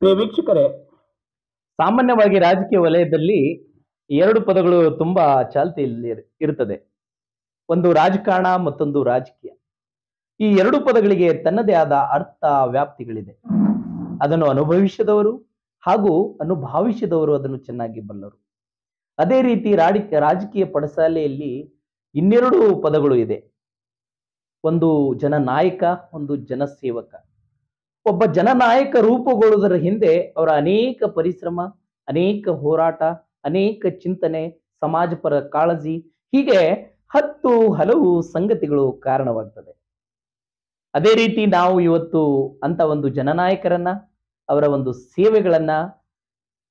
ಪ್ರಿಯ ವೀಕ್ಷಕರೇ, ಸಾಮಾನ್ಯವಾಗಿ ರಾಜಕೀಯ ವಲಯದಲ್ಲಿ ಎರಡು ಪದಗಳು ತುಂಬಾ ಚಾಲ್ತಿಯಲ್ಲಿ ಇರುತ್ತದೆ. ಒಂದು ರಾಜಕಾರಣ, ಮತ್ತೊಂದು ರಾಜಕೀಯ. ಈ ಎರಡು ಪದಗಳಿಗೆ ತನ್ನದೇ ಆದ ಅರ್ಥ, ವ್ಯಾಪ್ತಿಗಳಿದೆ. ಅದನ್ನು ಅನುಭವಿಸಿದವರು ಹಾಗೂ ಅನುಭಾವಿಸಿದವರು ಅದನ್ನು ಚೆನ್ನಾಗಿ ಬಲ್ಲರು. ಅದೇ ರೀತಿ ರಾಜಕೀಯ ಪಡಸಾಲೆಯಲ್ಲಿ ಇನ್ನೆರಡು ಪದಗಳು ಇದೆ. ಒಂದು ಜನನಾಯಕ, ಒಂದು ಜನಸೇವಕ. ಒಬ್ಬ ಜನನಾಯಕ ರೂಪುಗೊಳ್ಳುವುದರ ಹಿಂದೆ ಅವರ ಅನೇಕ ಪರಿಶ್ರಮ, ಅನೇಕ ಹೋರಾಟ, ಅನೇಕ ಚಿಂತನೆ, ಸಮಾಜಪರ ಕಾಳಜಿ, ಹೀಗೆ ಹಲವು ಸಂಗತಿಗಳು ಕಾರಣವಾಗ್ತದೆ. ಅದೇ ರೀತಿ ನಾವು ಇವತ್ತು ಅಂತ ಒಂದು ಜನನಾಯಕರನ್ನ, ಅವರ ಒಂದು ಸೇವೆಗಳನ್ನ,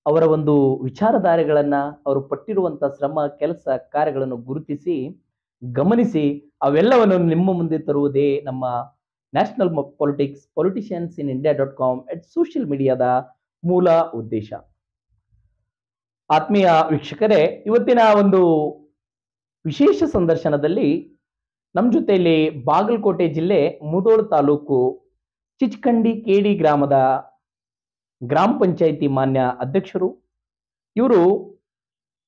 ಅವರ ಒಂದು ವಿಚಾರಧಾರೆಗಳನ್ನ, ಅವರು ಪಟ್ಟಿರುವಂತ ಶ್ರಮ, ಕೆಲಸ, ಕಾರ್ಯಗಳನ್ನು ಗುರುತಿಸಿ, ಗಮನಿಸಿ ಅವೆಲ್ಲವನ್ನು ನಿಮ್ಮ ಮುಂದೆ ತರುವುದೇ ನಮ್ಮ national politics politicians in India dot com social ಮೀಡಿಯಾದ ಮೂಲ ಉದ್ದೇಶ. ಆತ್ಮೀಯ ವೀಕ್ಷಕರೇ, ಇವತ್ತಿನ ಒಂದು ವಿಶೇಷ ಸಂದರ್ಶನದಲ್ಲಿ ನಮ್ಮ ಜೊತೆಯಲ್ಲಿ ಬಾಗಲಕೋಟೆ ಜಿಲ್ಲೆ ಮುಧೋಳ ತಾಲೂಕು ಚಿಚಕಂಡಿ ಕೇಡಿ ಗ್ರಾಮದ ಗ್ರಾಮ ಪಂಚಾಯಿತಿ ಮಾನ್ಯ ಅಧ್ಯಕ್ಷರು. ಇವರು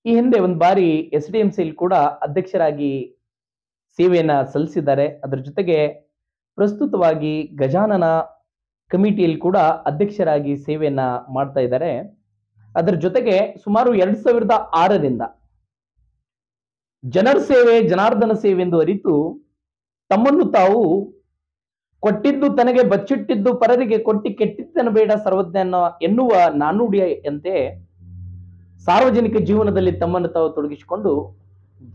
ಈ ಹಿಂದೆ ಒಂದು ಬಾರಿ SDMC ಕೂಡ ಅಧ್ಯಕ್ಷರಾಗಿ ಸೇವೆಯನ್ನ ಸಲ್ಲಿಸಿದ್ದಾರೆ. ಅದರ ಜೊತೆಗೆ ಪ್ರಸ್ತುತವಾಗಿ ಗಜಾನನ ಕಮಿಟಿಯಲ್ಲಿ ಕೂಡ ಅಧ್ಯಕ್ಷರಾಗಿ ಸೇವೆಯನ್ನ ಮಾಡ್ತಾ ಇದ್ದಾರೆ. ಅದರ ಜೊತೆಗೆ ಸುಮಾರು 2006ರಿಂದ ಜನರ ಸೇವೆ, ಜನಾರ್ದನ ಸೇವೆ ಎಂದು ಅರಿತು ತಮ್ಮನ್ನು ತಾವು ಕೊಟ್ಟಿದ್ದು ತನಗೆ ಬಚ್ಚಿಟ್ಟಿದ್ದು ಪರರಿಗೆ ಕೊಟ್ಟಿ ಕೆಟ್ಟಿದ್ದನ್ನು ಬೇಡ ಸರ್ವಜ್ಞ ಎನ್ನುವ ನಾನುಡಿಯಂತೆ ಸಾರ್ವಜನಿಕ ಜೀವನದಲ್ಲಿ ತಮ್ಮನ್ನು ತಾವು ತೊಡಗಿಸಿಕೊಂಡು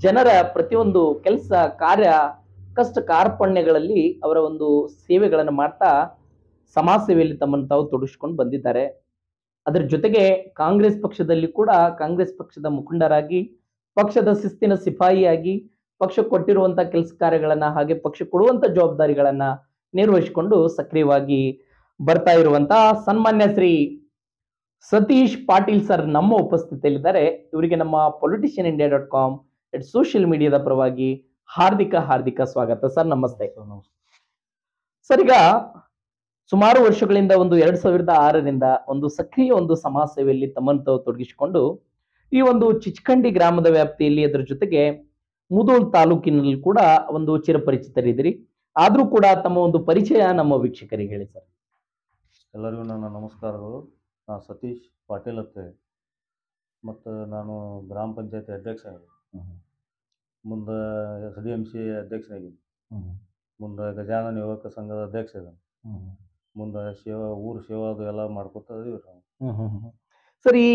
ಜನರ ಪ್ರತಿಯೊಂದು ಕೆಲಸ, ಕಾರ್ಯ, ಕಷ್ಟ ಕಾರ್ಪಣ್ಯಗಳಲ್ಲಿ ಅವರ ಒಂದು ಸೇವೆಗಳನ್ನು ಮಾಡ್ತಾ ಸಮಾಜ ಸೇವೆಯಲ್ಲಿ ತಮ್ಮನ್ನು ತಾವು ತೊಡಗಿಸಿಕೊಂಡು ಬಂದಿದ್ದಾರೆ. ಅದರ ಜೊತೆಗೆ ಕಾಂಗ್ರೆಸ್ ಪಕ್ಷದಲ್ಲಿ ಕೂಡ ಕಾಂಗ್ರೆಸ್ ಪಕ್ಷದ ಮುಖಂಡರಾಗಿ, ಪಕ್ಷದ ಶಿಸ್ತಿನ ಸಿಪಾಯಿಯಾಗಿ, ಪಕ್ಷ ಕೊಟ್ಟಿರುವಂತಹ ಕೆಲಸ ಕಾರ್ಯಗಳನ್ನ, ಹಾಗೆ ಪಕ್ಷ ಕೊಡುವಂತ ಜವಾಬ್ದಾರಿಗಳನ್ನ ನಿರ್ವಹಿಸಿಕೊಂಡು ಸಕ್ರಿಯವಾಗಿ ಬರ್ತಾ ಇರುವಂತಹ ಸನ್ಮಾನ್ಯ ಶ್ರೀ ಸತೀಶ್ ಪಾಟೀಲ್ ಸರ್ ನಮ್ಮ ಉಪಸ್ಥಿತಿಯಲ್ಲಿದ್ದಾರೆ. ಇವರಿಗೆ ನಮ್ಮ ಪೊಲಿಟಿಷಿಯನ್ ಇಂಡಿಯಾ.com ಸೋಷಿಯಲ್ ಮೀಡಿಯಾದ ಪರವಾಗಿ ಹಾರ್ದಿಕ ಸ್ವಾಗತ ಸರ್. ನಮಸ್ತೆ ಸರ್. ಈಗ ಸುಮಾರು ವರ್ಷಗಳಿಂದ ಒಂದು 2006ರಿಂದ ಒಂದು ಸಕ್ರಿಯ ಒಂದು ಸಮಾಜ ಸೇವೆಯಲ್ಲಿ ತಮ್ಮನ್ನು ತಾವು ತೊಡಗಿಸಿಕೊಂಡು ಈ ಒಂದು ಚಿಚಕಂಡಿ ಗ್ರಾಮದ ವ್ಯಾಪ್ತಿಯಲ್ಲಿ, ಅದರ ಜೊತೆಗೆ ಮುಧೋಳ ತಾಲೂಕಿನಲ್ಲಿ ಕೂಡ ಒಂದು ಚಿರಪರಿಚಿತರಿದ್ದೀರಿ. ಆದ್ರೂ ಕೂಡ ತಮ್ಮ ಒಂದು ಪರಿಚಯ ನಮ್ಮ ವೀಕ್ಷಕರಿಗೆ ಹೇಳಿ ಸರ್. ಎಲ್ಲರಿಗೂ ನನ್ನ ನಮಸ್ಕಾರಗಳು. ನಾನು ಸತೀಶ್ ಪಾಟೀಲ್ ಅಂತ ಹೇಳಿ, ಮತ್ತು ನಾನು ಗ್ರಾಮ ಪಂಚಾಯತಿ ಅಧ್ಯಕ್ಷ ಆಗಿದೆ, ಮುಂದೆ SDMC ಅಧ್ಯಕ್ಷನಾಗಿದ್ದೀನಿ, ಮುಂದೆ ಗಜಾನನ ಯುವಕ ಸಂಘದ ಅಧ್ಯಕ್ಷ ಇದ್ದಾನೆ, ಮುಂದೆ ಊರು ಸೇವಾ ಅದು ಎಲ್ಲ ಮಾಡ್ಕೊತಾ ಇದೀವಿ ನಾವು. ಸರ್, ಈ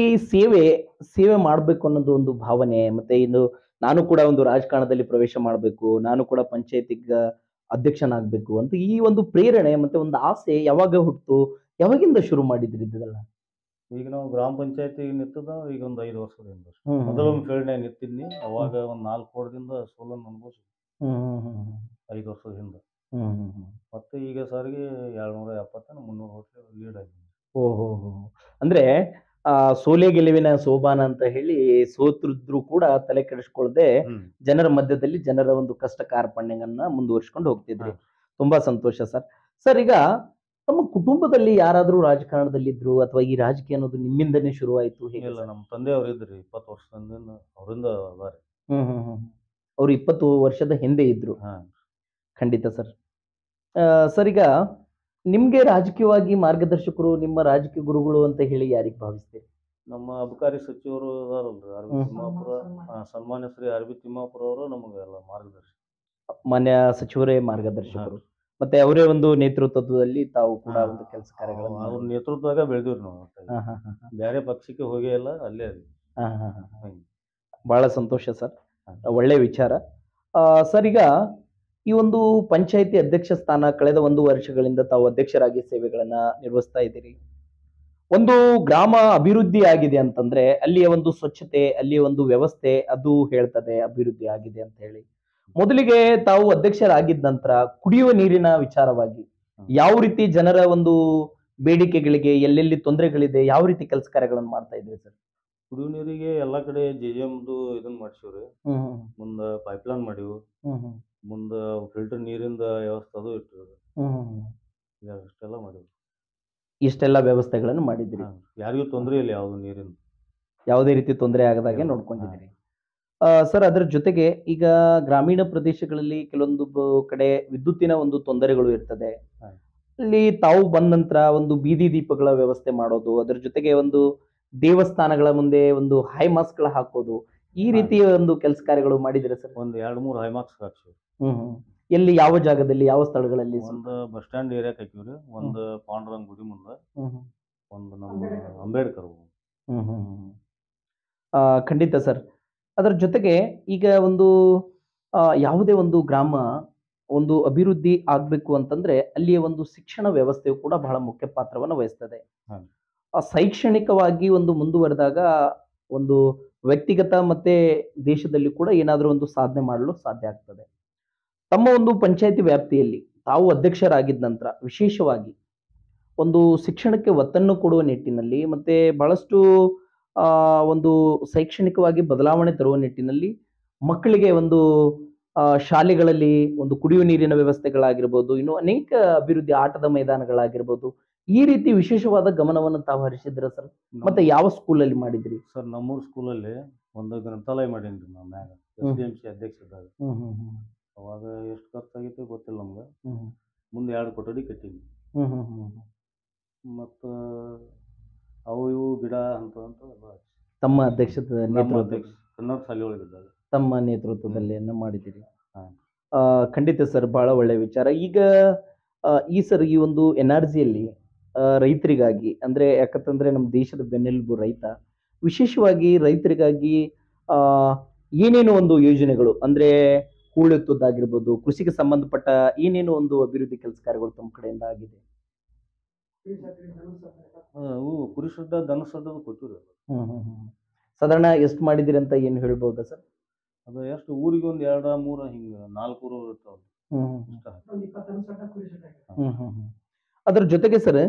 ಸೇವೆ ಮಾಡಬೇಕು ಅನ್ನೋದು ಒಂದು ಭಾವನೆ, ಮತ್ತೆ ಇನ್ನು ನಾನು ಕೂಡ ಒಂದು ರಾಜಕಾರಣದಲ್ಲಿ ಪ್ರವೇಶ ಮಾಡಬೇಕು, ನಾನು ಕೂಡ ಪಂಚಾಯತಿಗೆ ಅಧ್ಯಕ್ಷನಾಗಬೇಕು ಅಂತ ಈ ಒಂದು ಪ್ರೇರಣೆ ಮತ್ತೆ ಒಂದು ಆಸೆ ಯಾವಾಗ ಹುಟ್ಟು, ಯಾವಾಗಿಂದ ಶುರು ಮಾಡಿದ್ರಿ ಇದೆಲ್ಲ? ಈಗ ನಾವು ಗ್ರಾಮ ಪಂಚಾಯತಿ ನಿಂತದ ಈಗ ಒಂದು 5 ವರ್ಷದಿಂದ. ಮೊದಲೊಂದು ಫೀಲ್ಡ್ನಾಗ ನಿಂತಿದ್ನಿ, ಅವಾಗ ಒಂದು 4 ವರ್ಷದಿಂದ ಸೋಲನ್ನು ಅನುಭವಿಸಿ 5 ವರ್ಷದ ಹಿಂದೆ. ಮತ್ತೆ ಈಗ ಸಾರಿಗೆ 270 300 ಹೋಟ್ಲು ಲೀಡ್ ಆಗಿದೆ. ಓಹೋ, ಅಂದ್ರೆ ಸೋಲೆ ಗೆಲುವಿನ ಸೋಬಾನ ಅಂತ ಹೇಳಿ ಸೋತಿದ್ರು ಕೂಡ ತಲೆ ಕೆಡಿಸ್ಕೊಳ್ಳದೆ ಜನರ ಮಧ್ಯದಲ್ಲಿ ಜನರ ಒಂದು ಕಷ್ಟ ಕಾರ್ಪಣ್ಯಗಳನ್ನ ಮುಂದುವರ್ಸ್ಕೊಂಡು ಹೋಗ್ತಿದ್ರಿ. ತುಂಬಾ ಸಂತೋಷ ಸರ್. ಸರ್, ಈಗ ತಮ್ಮ ಕುಟುಂಬದಲ್ಲಿ ಯಾರಾದ್ರೂ ರಾಜಕಾರಣದಲ್ಲಿದ್ರು ಅಥವಾ ಈ ರಾಜಕೀಯ ಅನ್ನೋದು ನಿಮ್ಮಿಂದನೇ ಶುರುವಾಯ್ತು? ಇಲ್ಲ, ನಮ್ಮ ತಂದೆಯವರು ಇದ್ರಿ 20 ವರ್ಷದಿಂದ, ಅವರಿಂದ ಅದಾರೆ. ಅವ್ರು 20 ವರ್ಷದ ಹಿಂದೆ ಇದ್ರು. ಖಂಡಿತ ಸರ್. ಸರ್, ಈಗ ನಿಮ್ಗೆ ರಾಜಕೀಯವಾಗಿ ಮಾರ್ಗದರ್ಶಕರು, ನಿಮ್ಮ ರಾಜಕೀಯ ಗುರುಗಳು ಅಂತ ಹೇಳಿ ಯಾರಿಗೆ ಭಾವಿಸ್ತೀರಿ? ನಮ್ಮ ಅಬಕಾರಿ ಸಚಿವರು ಅದಾರಲ್ರಿ, ಅರವಿಂದ್ ತಿಮ್ಮಾಪುರ, ಸನ್ಮಾನ್ಯ ಶ್ರೀ ಅರವಿಂದ್ ತಿಮ್ಮಾಪುರ ಅವರು ನಮಗೆಲ್ಲ ಮಾರ್ಗದರ್ಶಕ. ಮಾನ್ಯ ಸಚಿವರೇ ಮಾರ್ಗದರ್ಶಕರು, ಮತ್ತೆ ಅವರೇ ಒಂದು ನೇತೃತ್ವದಲ್ಲಿ ತಾವು ಕೂಡ ಒಂದು ಕೆಲಸ ಕಾರ್ಯಗಳನ್ನು ಅವ್ರ ನೇತೃತ್ವದಾಗ ಬೆಳೆದಿವ್ರಿ ನಾವು. ಬೇರೆ ಪಕ್ಷಕ್ಕೆ ಹೋಗೇ ಇಲ್ಲ, ಅಲ್ಲೇ. ಬಹಳ ಸಂತೋಷ ಸರ್, ಒಳ್ಳೆ ವಿಚಾರ. ಸರ್, ಈಗ ಈ ಒಂದು ಪಂಚಾಯಿತಿ ಅಧ್ಯಕ್ಷ ಸ್ಥಾನ ಕಳೆದ 1 ವರ್ಷಗಳಿಂದ ತಾವು ಅಧ್ಯಕ್ಷರಾಗಿ ಸೇವೆಗಳನ್ನ ನಿರ್ವಹಿಸ್ತಾ ಇದ್ದೀರಿ. ಒಂದು ಗ್ರಾಮ ಅಭಿವೃದ್ಧಿ ಆಗಿದೆ ಅಂತಂದ್ರೆ ಅಲ್ಲಿಯ ಒಂದು ಸ್ವಚ್ಛತೆ, ಅಲ್ಲಿಯ ಒಂದು ವ್ಯವಸ್ಥೆ ಅದು ಹೇಳ್ತದೆ ಅಭಿವೃದ್ಧಿ ಆಗಿದೆ ಅಂತ ಹೇಳಿ. ಮೊದಲಿಗೆ ತಾವು ಅಧ್ಯಕ್ಷರಾಗಿದ್ದ ನಂತರ ಕುಡಿಯುವ ನೀರಿನ ವಿಚಾರವಾಗಿ ಯಾವ ರೀತಿ ಜನರ ಒಂದು ಬೇಡಿಕೆಗಳಿಗೆ ಎಲ್ಲೆಲ್ಲಿ ತೊಂದರೆಗಳಿದೆ, ಯಾವ ರೀತಿ ಕೆಲಸ ಕಾರ್ಯಗಳನ್ನು ಮಾಡ್ತಾ ಇದ್ದೀರಿ ಸರ್? ಕುಡಿಯುವ ನೀರಿಗೆ ಎಲ್ಲಾ ಕಡೆ JJMದು ಇದನ್ನ ಮಾಡ್ಸಿವ್ರಿ. ಮುಂದೆ ಪೈಪ್ಲೈನ್ ಮಾಡಿವು, ಮುಂದೆ ಫಿಲ್ಟರ್ ನೀರಿಂದ ವ್ಯವಸ್ಥೆ ಅದು ಇಟ್ಟಿವ್ರಿ. ಅಷ್ಟೆಲ್ಲ ಮಾಡಿವಿ. ಇಷ್ಟೆಲ್ಲ ವ್ಯವಸ್ಥೆಗಳನ್ನು ಮಾಡಿದ್ದೀರಿ. ಯಾರಿಗೂ ತೊಂದರೆ ಇಲ್ಲ ಯಾವುದು ನೀರಿನ. ಯಾವುದೇ ರೀತಿ ತೊಂದರೆ ಆಗದಾಗೆ ಇಲ್ಲ. ನೋಡ್ಕೊಂಡಿದ್ದೀರಿ. ಸರ್ ಅದರ ಜೊತೆಗೆ ಈಗ ಗ್ರಾಮೀಣ ಪ್ರದೇಶಗಳಲ್ಲಿ ಕೆಲವೊಂದು ಕಡೆ ವಿದ್ಯುತ್ತಿನ ಒಂದು ತೊಂದರೆಗಳು ಇರ್ತದೆ. ಹಾಂ. ಅಲ್ಲಿ ತಾವು ಬಂದ ನಂತರ ಒಂದು ಬೀದಿ ದೀಪಗಳ ವ್ಯವಸ್ಥೆ ಮಾಡೋದು, ಅದರ ಜೊತೆಗೆ ಒಂದು ದೇವಸ್ಥಾನಗಳ ಮುಂದೆ ಒಂದು ಹೈ ಮಾಸ್ಕ್‌ಗಳ ಹಾಕೋದು, ಈ ಹಾಂ. ರೀತಿಯ ಒಂದು ಕೆಲಸ ಕಾರ್ಯಗಳು ಮಾಡಿದ್ದೀರಾ ಸರ್? ಒಂದು 2-3 ಹೈಮಾಕ್ಸ್ ಹಾಕ್ಸಿವಿ. ಹ್ಮ್ ಹ್ಮ್. ಎಲ್ಲಿ, ಯಾವ ಜಾಗದಲ್ಲಿ, ಯಾವ ಸ್ಥಳಗಳಲ್ಲಿ ಸರ್? ಒಂದು ಬಸ್ ಸ್ಟ್ಯಾಂಡ್ ಏರಿಯಾಕ್ ಹಾಕಿವ್ರಿ, ಒಂದು ಪಾಂಡುರಂಗ ಗುಡಿ ಮುಂದ, ಹ್ಮ್ ಹ್ಮ್. ಒಂದು ನಮ್ಮ ಅಂಬೇಡ್ಕರ್ ಹ್ಮ್ ಹ್ಮ್ ಹ್ಮ್. ಖಂಡಿತ ಸರ್. ಅದರ ಜೊತೆಗೆ ಈಗ ಒಂದು ಯಾವುದೇ ಒಂದು ಗ್ರಾಮ ಒಂದು ಅಭಿವೃದ್ಧಿ ಆಗ್ಬೇಕು ಅಂತಂದ್ರೆ ಅಲ್ಲಿಯ ಒಂದು ಶಿಕ್ಷಣ ವ್ಯವಸ್ಥೆಯು ಕೂಡ ಬಹಳ ಮುಖ್ಯ ಪಾತ್ರವನ್ನು ವಹಿಸ್ತದೆ. ಹಾಂ. ಶೈಕ್ಷಣಿಕವಾಗಿ ಒಂದು ಮುಂದುವರೆದಾಗ ಒಂದು ವ್ಯಕ್ತಿಗತ ಮತ್ತೆ ದೇಶದಲ್ಲಿ ಕೂಡ ಏನಾದರೂ ಒಂದು ಸಾಧನೆ ಮಾಡಲು ಸಾಧ್ಯ ಆಗ್ತದೆ. ತಮ್ಮ ಒಂದು ಪಂಚಾಯಿತಿ ವ್ಯಾಪ್ತಿಯಲ್ಲಿ ತಾವು ಅಧ್ಯಕ್ಷರಾಗಿದ್ದ ನಂತರ ವಿಶೇಷವಾಗಿ ಒಂದು ಶಿಕ್ಷಣಕ್ಕೆ ಒತ್ತನ್ನು ಕೊಡುವ ನಿಟ್ಟಿನಲ್ಲಿ ಮತ್ತೆ ಬಹಳಷ್ಟು ಒಂದು ಶೈಕ್ಷಣಿಕವಾಗಿ ಬದಲಾವಣೆ ತರುವ ನಿಟ್ಟಿನಲ್ಲಿ ಮಕ್ಕಳಿಗೆ ಒಂದು ಶಾಲೆಗಳಲ್ಲಿ ಒಂದು ಕುಡಿಯುವ ನೀರಿನ ವ್ಯವಸ್ಥೆಗಳಾಗಿರ್ಬೋದು, ಇನ್ನು ಅನೇಕ ಅಭಿವೃದ್ಧಿ ಆಟದ ಮೈದಾನಗಳಾಗಿರ್ಬೋದು, ಈ ರೀತಿ ವಿಶೇಷವಾದ ಗಮನವನ್ನು ತಾವು ಹರಿಸಿದ್ರ ಸರ್? ಮತ್ತೆ ಯಾವ ಸ್ಕೂಲಲ್ಲಿ ಮಾಡಿದ್ರಿ? ಸರ್ ನಮ್ಮೂರು ಸ್ಕೂಲಲ್ಲಿ ಒಂದು ಗ್ರಂಥಾಲಯ ಮಾಡೀನಿ ನಾವು ಮ್ಯಾಗ SDMC ಅಧ್ಯಕ್ಷ ಇದ್ದಾಗ. ಅವಾಗ ಎಷ್ಟು ಖರ್ಚಾಗಿತ್ತು ಗೊತ್ತಿಲ್ಲ ನಮ್ಗೆ. ಮುಂದೆ 2 ಕೊಠಡಿ ಕಟ್ಟೀನಿ. ಮತ್ತು ಅವು ಇವು ಗಿಡ ಅಂತ ಎಲ್ಲ ತಮ್ಮ ಅಧ್ಯಕ್ಷತೆ ಕನ್ನಡ ಶಾಲೆ ಒಳಗಿದ್ದಾಗ ತಮ್ಮ ನೇತೃತ್ವದಲ್ಲಿ ಮಾಡಿದ್ದೀರಿ. ಹಾಂ. ಖಂಡಿತ ಸರ್, ಬಹಳ ಒಳ್ಳೆಯ ವಿಚಾರ. ಈಗ ಸರ್ ಈ ಒಂದು NRGಯಲ್ಲಿ ರೈತರಿಗಾಗಿ ಅಂದ್ರೆ ಯಾಕಂತಂದ್ರೆ ನಮ್ಮ ದೇಶದ ಬೆನ್ನೆಲುಬು ರೈತ, ವಿಶೇಷವಾಗಿ ರೈತರಿಗಾಗಿ ಏನೇನು ಒಂದು ಯೋಜನೆಗಳು ಅಂದ್ರೆ ಹೂಳೆತ್ತುವುದಾಗಿರ್ಬೋದು, ಕೃಷಿಗೆ ಸಂಬಂಧಪಟ್ಟ ಏನೇನು ಒಂದು ಅಭಿವೃದ್ಧಿ ಕೆಲಸ ಕಾರ್ಯಗಳು ತಮ್ಮ ಕಡೆಯಿಂದ ಆಗಿದೆ? ಅವು ಕುರಿ ಶೆಡ್, ದನ ಶೆಡ್ ಕೊಟ್ಟಿವ್ರಿ. ಸಾಧಾರಣ ಎಷ್ಟು ಮಾಡಿದಿರಿ ಅಂತ ಏನು ಹೇಳ್ಬೋದಾ ಸರ್? ಅದು ಎಷ್ಟು ಊರಿಗೆ ಒಂದು 2-3 ಹಿಂಗ 4 ಊರು ಇರ್ತಾವ. ಅದರ ಜೊತೆಗೆ ಸರ್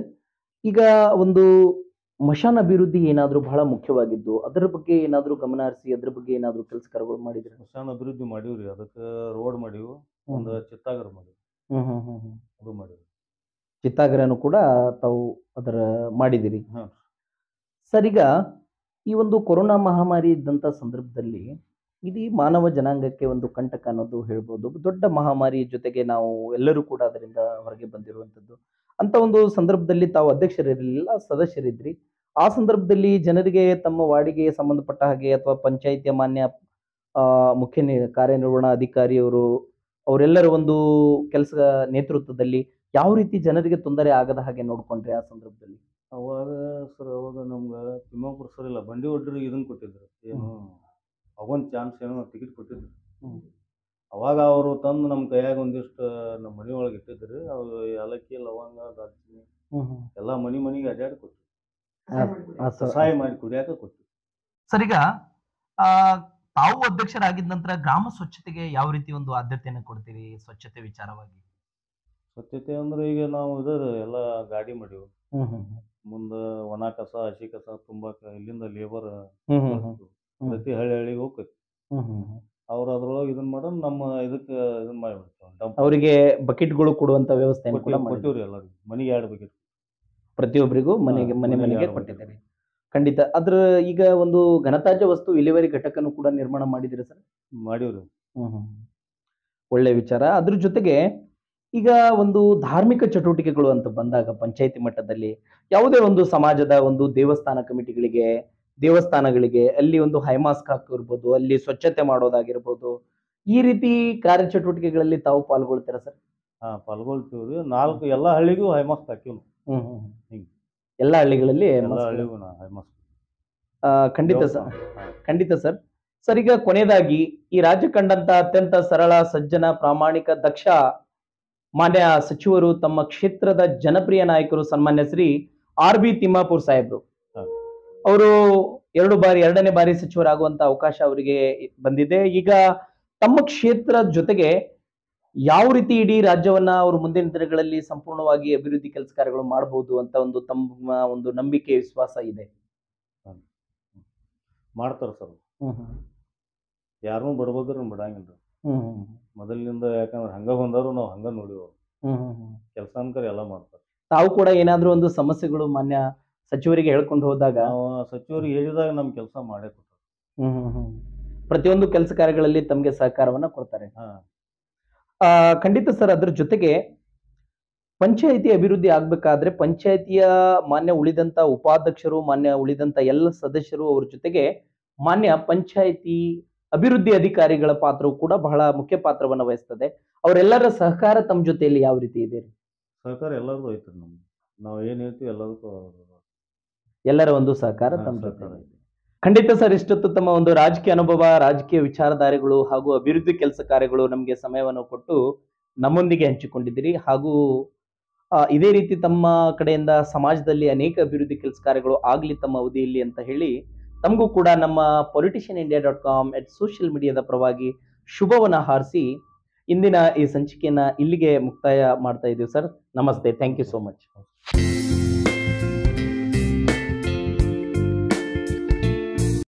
ಈಗ ಒಂದು ಮಶಾನ ಅಭಿವೃದ್ಧಿ ಏನಾದರೂ ಬಹಳ ಮುಖ್ಯವಾಗಿದ್ದು, ಅದರ ಬಗ್ಗೆ ಏನಾದರೂ ಗಮನ ಹರಿಸಿ ಅದ್ರ ಬಗ್ಗೆ ಏನಾದರೂ ಕೆಲಸ ಕಾರ್ಯಗಳು ಮಾಡಿದ್ರಿ? ಮಶಾನ ಅಭಿವೃದ್ಧಿ ಮಾಡೀವ್ರಿ, ಅದಕ್ಕೆ ರೋಡ್ ಮಾಡೀವಿ, ಒಂದು ಚಿತ್ತಾಗರ ಮಾಡೀವಿ, ಅದು ಮಾಡೀವಿ. ಚಿತ್ತಾಗರನು ಕೂಡ ತಾವು ಅದರ ಮಾಡಿದಿರಿ. ಹಾಂ. ಸರ್ ಈಗ ಈ ಒಂದು ಕೊರೋನಾ ಮಹಾಮಾರಿ ಇದ್ದಂಥ ಸಂದರ್ಭದಲ್ಲಿ ಇಡೀ ಮಾನವ ಜನಾಂಗಕ್ಕೆ ಒಂದು ಕಂಟಕ ಅನ್ನೋದು ಹೇಳ್ಬೋದು. ದೊಡ್ಡ ಮಹಾಮಾರಿ ಜೊತೆಗೆ ನಾವು ಎಲ್ಲರೂ ಕೂಡ ಅದರಿಂದ ಹೊರಗೆ ಬಂದಿರುವಂಥದ್ದು. ಅಂತ ಒಂದು ಸಂದರ್ಭದಲ್ಲಿ ತಾವು ಅಧ್ಯಕ್ಷರಿರಲಿಲ್ಲ, ಸದಸ್ಯರಿದ್ರಿ. ಆ ಸಂದರ್ಭದಲ್ಲಿ ಜನರಿಗೆ ತಮ್ಮ ವಾರ್ಡಿಗೆ ಸಂಬಂಧಪಟ್ಟ ಹಾಗೆ ಅಥವಾ ಪಂಚಾಯಿತಿಯ ಮಾನ್ಯ ಮುಖ್ಯ ಕಾರ್ಯನಿರ್ವಹಣಾಧಿಕಾರಿಯವರು ಅವರೆಲ್ಲರ ಒಂದು ಕೆಲಸ ನೇತೃತ್ವದಲ್ಲಿ ಯಾವ ರೀತಿ ಜನರಿಗೆ ತೊಂದರೆ ಆಗದ ಹಾಗೆ ನೋಡ್ಕೊಂಡ್ರಿ ಆ ಸಂದರ್ಭದಲ್ಲಿ? ಅವಾಗ ನಮ್ಗೆ ತಿಮ್ಮಾಪುರ ಸರ್ ಇಲ್ಲ, ಬಂಡಿ ಒಡ್ರಿಗೆ ಇದನ್ನು ಕೊಟ್ಟಿದ್ರು, ಏನು ಅವೊಂದು ಚಾನ್ಸ್ ಏನೋ ಟಿಕೆಟ್ ಕೊಟ್ಟಿದ್ರು. ಅವಾಗ ಅವರು ತಂದು ನಮ್ಮ ಕೈಯಾಗ ಒಂದಿಷ್ಟು ನಮ್ಮ ಮನೆ ಒಳಗೆ ಇಟ್ಟಿದ್ರಿ. ಅವು ಏಲಕ್ಕಿ, ಲವಂಗ, ದಾಲ್ಚಿನ್ನಿ ಎಲ್ಲ ಮನೆಗೆ ಅಡ್ಡಾಡಿ ಕೊಟ್ಟು ಸಹಾಯ ಮಾಡಿ ಕುಡಿಯಾಕ ಕೊಟ್ಟು. ಸರ್ ಈಗ ತಾವು ಅಧ್ಯಕ್ಷರಾಗಿದ್ದ ನಂತರ ಗ್ರಾಮ ಸ್ವಚ್ಛತೆಗೆ ಯಾವ ರೀತಿ ಒಂದು ಆದ್ಯತೆಯನ್ನು ಕೊಡ್ತೀರಿ ಸ್ವಚ್ಛತೆ ವಿಚಾರವಾಗಿ? ಸ್ವಚ್ಛತೆ ಅಂದ್ರೆ ಈಗ ನಾವು ಎಲ್ಲ ಗಾಡಿ ಮಾಡೀವಿ. ಮುಂದೆ ಒಣ ಕಸ, ಹಸಿ ಕಸ ತುಂಬಾಕ ಇಲ್ಲಿಂದ ಲೇಬರ್ ಪ್ರತಿ ಹಳ್ಳಿಗೆ ಹೋಗ್ತೈತಿ. ಅವ್ರು ಅದ್ರೊಳಗೆ ಇದನ್ನ ಮಾಡೋದು, ನಮ್ಮ ಇದಕ್ಕೆ ಇದನ್ನ ಮಾಡಿಬಿಡ್ತಾವ. ಅವರಿಗೆ ಬಕೆಟ್ಗಳು ಕೊಡುವಂತ ವ್ಯವಸ್ಥೆ ಕೊಟ್ಟಿವ್ರಿ ಎಲ್ಲರಿಗೂ. ಮನೆಗೆ 2 ಬಕೆಟ್ ಪ್ರತಿಯೊಬ್ಬರಿಗೂ ಮನೆಗೆ ಕೊಟ್ಟಿದ್ದಾರೆ. ಖಂಡಿತ. ಅದ್ರ ಈಗ ಒಂದು ಘನತ್ಯಾಜ್ಯ ವಸ್ತು ವಿಲೇವಾರಿ ಘಟಕನು ಕೂಡ ನಿರ್ಮಾಣ ಮಾಡಿದಿರಿ ಸರ್? ಮಾಡೀವ್ರಿ. ಒಳ್ಳೆ ವಿಚಾರ. ಅದ್ರ ಜೊತೆಗೆ ಈಗ ಒಂದು ಧಾರ್ಮಿಕ ಚಟುವಟಿಕೆಗಳು ಅಂತ ಬಂದಾಗ ಪಂಚಾಯತಿ ಮಟ್ಟದಲ್ಲಿ ಯಾವುದೇ ಒಂದು ಸಮಾಜದ ಒಂದು ದೇವಸ್ಥಾನ ಕಮಿಟಿಗಳಿಗೆ, ದೇವಸ್ಥಾನಗಳಿಗೆ ಅಲ್ಲಿ ಒಂದು ಹೈಮಾಸ್ಕ್ ಹಾಕಿರ್ಬೋದು, ಅಲ್ಲಿ ಸ್ವಚ್ಛತೆ ಮಾಡೋದಾಗಿರ್ಬೋದು, ಈ ರೀತಿ ಕಾರ್ಯಚಟುವಟಿಕೆಗಳಲ್ಲಿ ತಾವು ಪಾಲ್ಗೊಳ್ತೀರಾ ಸರ್? ಹಾಂ, ಪಾಲ್ಗೊಳ್ತೀವ್ರಿ. 4 ಎಲ್ಲ ಹಳ್ಳಿಗೂ ಹೈಮಾಸ್ಕ್ ಹಾಕಿವ್. ಎಲ್ಲ ಹಳ್ಳಿಗಳಲ್ಲಿ ಹೈಮಾಸ್ಕ್. ಖಂಡಿತ ಸರ್, ಖಂಡಿತ ಸರ್. ಸರ್ ಈಗ ಕೊನೆಯದಾಗಿ ಈ ರಾಜ್ಯ ಕಂಡಂತ ಅತ್ಯಂತ ಸರಳ, ಸಜ್ಜನ, ಪ್ರಾಮಾಣಿಕ, ದಕ್ಷ ಮಾನ್ಯ ಸಚಿವರು, ತಮ್ಮ ಕ್ಷೇತ್ರದ ಜನಪ್ರಿಯ ನಾಯಕರು ಸನ್ಮಾನ್ಯ ಶ್ರೀ RB ತಿಮ್ಮಾಪುರ್ ಸಾಹೇಬ್ರು, ಅವರು 2ನೇ ಬಾರಿ ಸಚಿವರಾಗುವಂತ ಅವಕಾಶ ಅವರಿಗೆ ಬಂದಿದೆ. ಈಗ ತಮ್ಮ ಕ್ಷೇತ್ರದ ಜೊತೆಗೆ ಯಾವ ರೀತಿ ಇಡೀ ರಾಜ್ಯವನ್ನ ಅವರು ಮುಂದಿನ ದಿನಗಳಲ್ಲಿ ಸಂಪೂರ್ಣವಾಗಿ ಅಭಿವೃದ್ಧಿ ಕೆಲಸ ಕಾರ್ಯಗಳು ಮಾಡಬಹುದು ಅಂತ ಒಂದು ತಮ್ಮ ಒಂದು ನಂಬಿಕೆ, ವಿಶ್ವಾಸ ಇದೆ? ಮಾಡ್ತಾರ ಸರ್. ಯಾರನ್ನೂ ಬಡಬಗ್ಗರನ್ನ ಬಿಡಂಗಿಲ್ಲ. ಮೊದಲಿನಿಂದ ಯಾಕಂದ್ರೆ ಹಂಗ ಬಂದವರು ನಾವು ಹಂಗ ನೋಡಿವ ಕೆಲಸ ಅನ್ಕರ್ ಎಲ್ಲ ಮಾಡ್ತಾರೆ. ತಾವು ಕೂಡ ಏನಾದ್ರೂ ಒಂದು ಸಮಸ್ಯೆಗಳು ಮಾನ್ಯ ಸಚಿವರಿಗೆ ಹೇಳ್ಕೊಂಡು ಹೋದಾಗ ನಾವು ಸಚಿವರಿಗೆ ಹೇಳಿದಾಗ ನಮ್ಮ ಕೆಲಸ ಮಾಡೇ ಕೊಡ್ತಾರೆ. ಪ್ರತಿಯೊಂದು ಕೆಲಸ ಕಾರ್ಯಗಳಲ್ಲಿ ತಮಗೆ ಸಹಕಾರವನ್ನ ಕೊಡ್ತಾರೆ. ಖಂಡಿತ ಸರ್. ಅದ್ರ ಜೊತೆಗೆ ಪಂಚಾಯಿತಿ ಅಭಿವೃದ್ಧಿ ಆಗ್ಬೇಕಾದ್ರೆ ಪಂಚಾಯಿತಿಯ ಮಾನ್ಯ ಉಳಿದಂತ ಉಪಾಧ್ಯಕ್ಷರು, ಮಾನ್ಯ ಉಳಿದಂತ ಎಲ್ಲ ಸದಸ್ಯರು, ಅವ್ರ ಜೊತೆಗೆ ಮಾನ್ಯ ಪಂಚಾಯಿತಿ ಅಭಿವೃದ್ಧಿ ಅಧಿಕಾರಿಗಳ ಪಾತ್ರವು ಕೂಡ ಬಹಳ ಮುಖ್ಯ ಪಾತ್ರವನ್ನ ವಹಿಸ್ತದೆ. ಅವರೆಲ್ಲರ ಸಹಕಾರ ತಮ್ಮ ಜೊತೆಯಲ್ಲಿ ಯಾವ ರೀತಿ ಇದೆ? ಸಹಕಾರ ಎಲ್ಲರದು ಐತ್ರಿ. ನಮ್ದು ನಾವು ಏನ್ ಹೇಳ್ತೀವಿ ಎಲ್ಲದಕ್ಕೂ ಎಲ್ಲರ ಒಂದು ಸಹಕಾರ ತಮ್ಮ ಜೊತೆ ಇದೆ. ಖಂಡಿತ ಸರ್. ಇಷ್ಟೊತ್ತು ತಮ್ಮ ಒಂದು ರಾಜಕೀಯ ಅನುಭವ, ರಾಜಕೀಯ ವಿಚಾರಧಾರೆಗಳು ಹಾಗೂ ಅಭಿವೃದ್ಧಿ ಕೆಲಸ ಕಾರ್ಯಗಳು ನಮಗೆ ಸಮಯವನ್ನು ಕೊಟ್ಟು ನಮ್ಮೊಂದಿಗೆ ಹಂಚಿಕೊಂಡಿದ್ದೀರಿ. ಹಾಗೂ ಇದೇ ರೀತಿ ತಮ್ಮ ಕಡೆಯಿಂದ ಸಮಾಜದಲ್ಲಿ ಅನೇಕ ಅಭಿವೃದ್ಧಿ ಕೆಲಸ ಕಾರ್ಯಗಳು ಆಗ್ಲಿ ತಮ್ಮ ಅವಧಿಯಲ್ಲಿ ಅಂತ ಹೇಳಿ ತಮಗೂ ಕೂಡ ನಮ್ಮ politicianindia.com ಸೋಷಿಯಲ್ ಮೀಡಿಯಾದ ಪರವಾಗಿ ಶುಭವನ್ನ ಹಾರಿಸಿ ಇಂದಿನ ಈ ಸಂಚಿಕೆಯನ್ನ ಇಲ್ಲಿಗೆ ಮುಕ್ತಾಯ ಮಾಡ್ತಾ ಇದ್ದೀವಿ ಸರ್. ನಮಸ್ತೆ. Thank you so much.